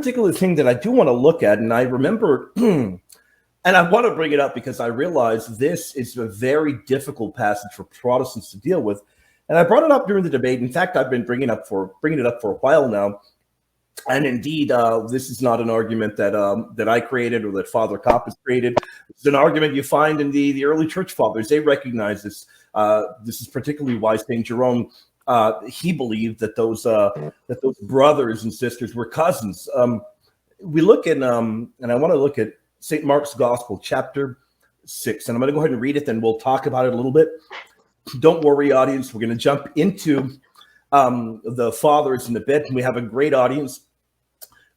particular thing that I do want to look at, and I remember, and I want to bring it up because I realize this is a very difficult passage for Protestants to deal with. And I brought it up during the debate. In fact, I've been bringing it up for a while now. And indeed, this is not an argument that I created or that Father Kappas created. It's an argument you find in the early church fathers. They recognize this. This is particularly why St. Jerome, he believed that those brothers and sisters were cousins. We look at, and I want to look at St. Mark's Gospel, chapter 6. And I'm going to go ahead and read it, then we'll talk about it a little bit. Don't worry, audience. We're going to jump into the fathers in a bit, and we have a great audience.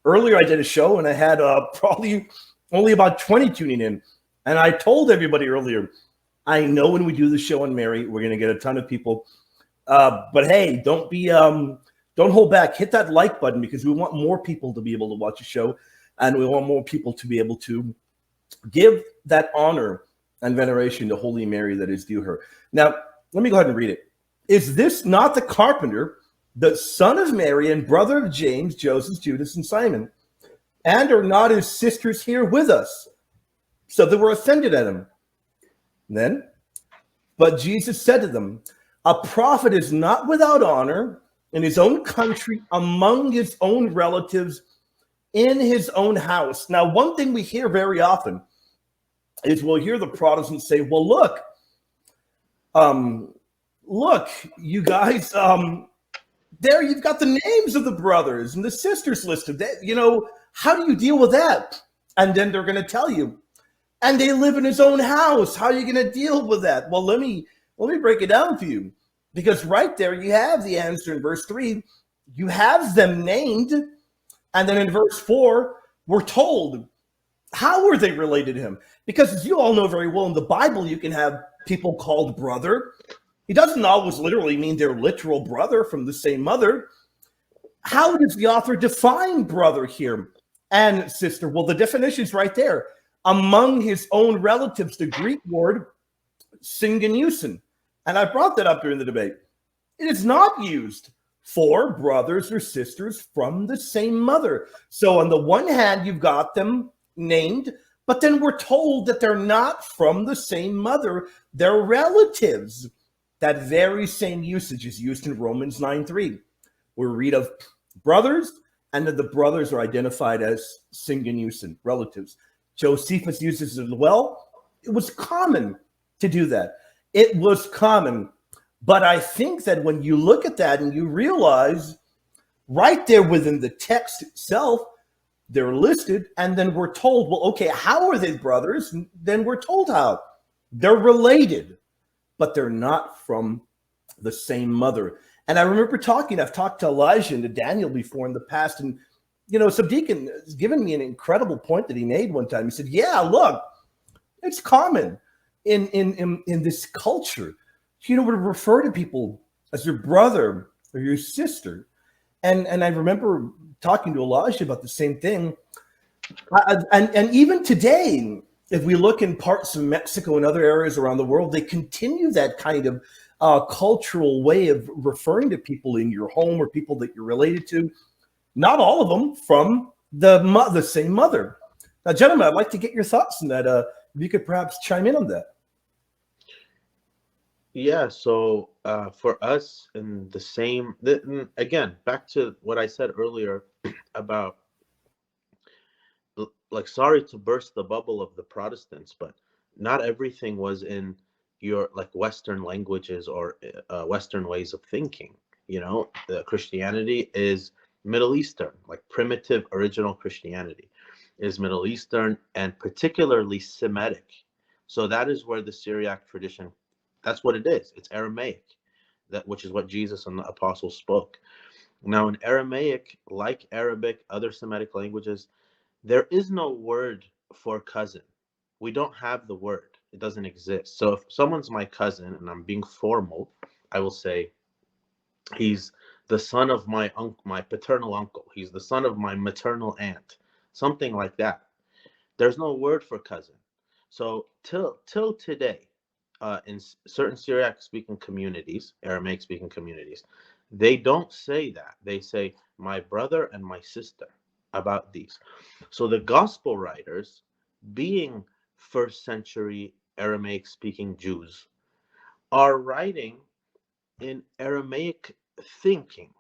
Earlier, I did a show, and I had probably only about 20 tuning in. And I told everybody earlier, I know when we do the show on Mary, we're going to get a ton of people. But hey, don't hold back. Hit that like button because we want more people to be able to watch the show, and we want more people to be able to give that honor and veneration to Holy Mary that is due her. Now, let me go ahead and read it. Is this not the carpenter, the son of Mary and brother of James, Joseph, Judas, and Simon? And are not his sisters here with us? So they were offended at him. Then, but Jesus said to them, a prophet is not without honor in his own country, among his own relatives, in his own house. Now, one thing we hear very often is we'll hear the Protestants say, well, look, you guys, there you've got the names of the brothers and the sisters listed. How do you deal with that? And then they're going to tell you, and they live in his own house. How are you going to deal with that? Well, let me break it down for you, because right there you have the answer in verse 3. You have them named, and then in verse 4, we're told how were they related to him. Because as you all know very well, in the Bible, you can have people called brother. He doesn't always literally mean their literal brother from the same mother. How does the author define brother here and sister? Well, the definition is right there. Among his own relatives, the Greek word syngeneusin. And I brought that up during the debate. It is not used for brothers or sisters from the same mother. So on the one hand, you've got them named, but then we're told that they're not from the same mother. They're relatives. That very same usage is used in Romans 9:3, where we read of brothers, and that the brothers are identified as syngeneusin, relatives. Josephus uses it as well. It was common to do that. It was common. But I think that when you look at that and you realize right there within the text itself, they're listed, and then we're told, well, okay, how are they brothers? And then we're told how. They're related, but they're not from the same mother. And I remember I've talked to Elijah and to Daniel before in the past, and Subdeacon has given me an incredible point that he made one time. He said, yeah, look, it's common in this culture, to refer to people as your brother or your sister. And I remember talking to Elijah about the same thing. And even today, if we look in parts of Mexico and other areas around the world, they continue that kind of cultural way of referring to people in your home or people that you're related to. Not all of them from the same mother. Now, gentlemen, I'd like to get your thoughts on that. If you could perhaps chime in on that. Yeah, so for us, in the same, again, back to what I said earlier about, like, sorry to burst the bubble of the Protestants, but not everything was in your, like, Western languages or Western ways of thinking. The Christianity is Middle Eastern, like primitive original Christianity is Middle Eastern and particularly Semitic. So that is where the Syriac tradition, that's what it is. It's Aramaic, which is what Jesus and the apostles spoke. Now in Aramaic, like Arabic, other Semitic languages, there is no word for cousin. We don't have the word. It doesn't exist. So if someone's my cousin and I'm being formal, I will say he's the son of my paternal uncle. He's the son of my maternal aunt, something like that. There's no word for cousin. So till today, in certain Syriac-speaking communities, Aramaic-speaking communities, they don't say that. They say my brother and my sister. about these. So the gospel writers, being first century Aramaic speaking Jews, are writing in Aramaic thinking,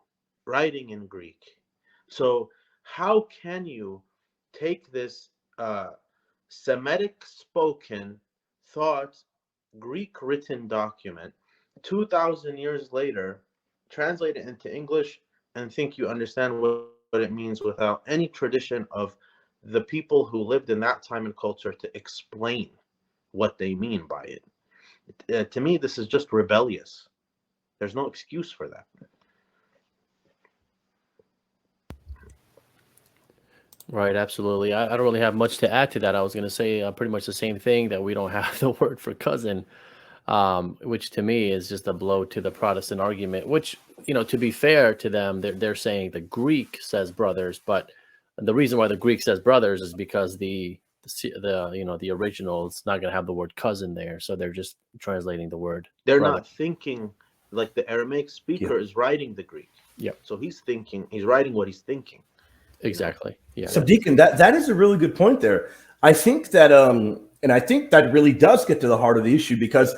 writing in Greek. So how can you take this Semitic spoken thought, Greek written document 2,000 years later, translate it into English, and think you understand what it means without any tradition of the people who lived in that time and culture to explain what they mean by it? To me, this is just rebellious. There's no excuse for that. Right, absolutely. I don't really have much to add to that. I was going to say pretty much the same thing, that we don't have the word for cousin, which to me is just a blow to the Protestant argument. Which, to be fair to them, they're saying the Greek says brothers, but the reason why the Greek says brothers is because the original is not going to have the word cousin there, so they're just translating the word. They're brother. not thinking like the Aramaic speaker is writing the Greek. Yep. So he's writing what he's thinking. Exactly. Yeah. So Deacon, that is a really good point there. I think that and I think that really does get to the heart of the issue, because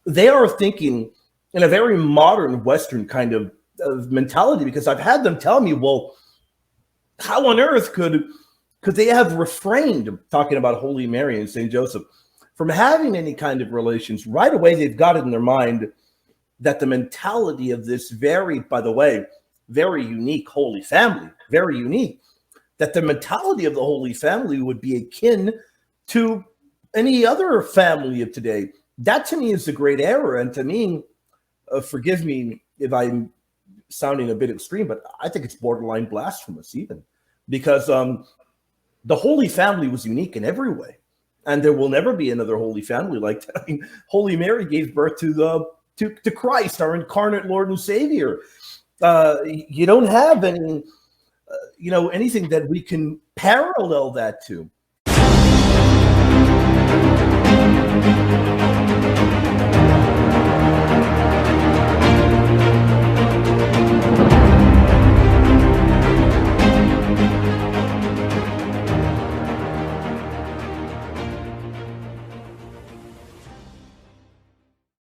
they are thinking in a very modern Western kind of mentality, because I've had them tell me, well, how on earth could they have refrained, talking about Holy Mary and St. Joseph, from having any kind of relations? Right away, they've got it in their mind that the mentality of this very, by the way, very unique Holy Family, very unique, that the mentality of the Holy Family would be akin to any other family of today. That to me is a great error. And to me, forgive me if I'm sounding a bit extreme, but I think it's borderline blasphemous even, because the Holy Family was unique in every way. And there will never be another Holy Family like that. I mean, Holy Mary gave birth to Christ, our incarnate Lord and Savior. You don't have any, anything that we can parallel that to.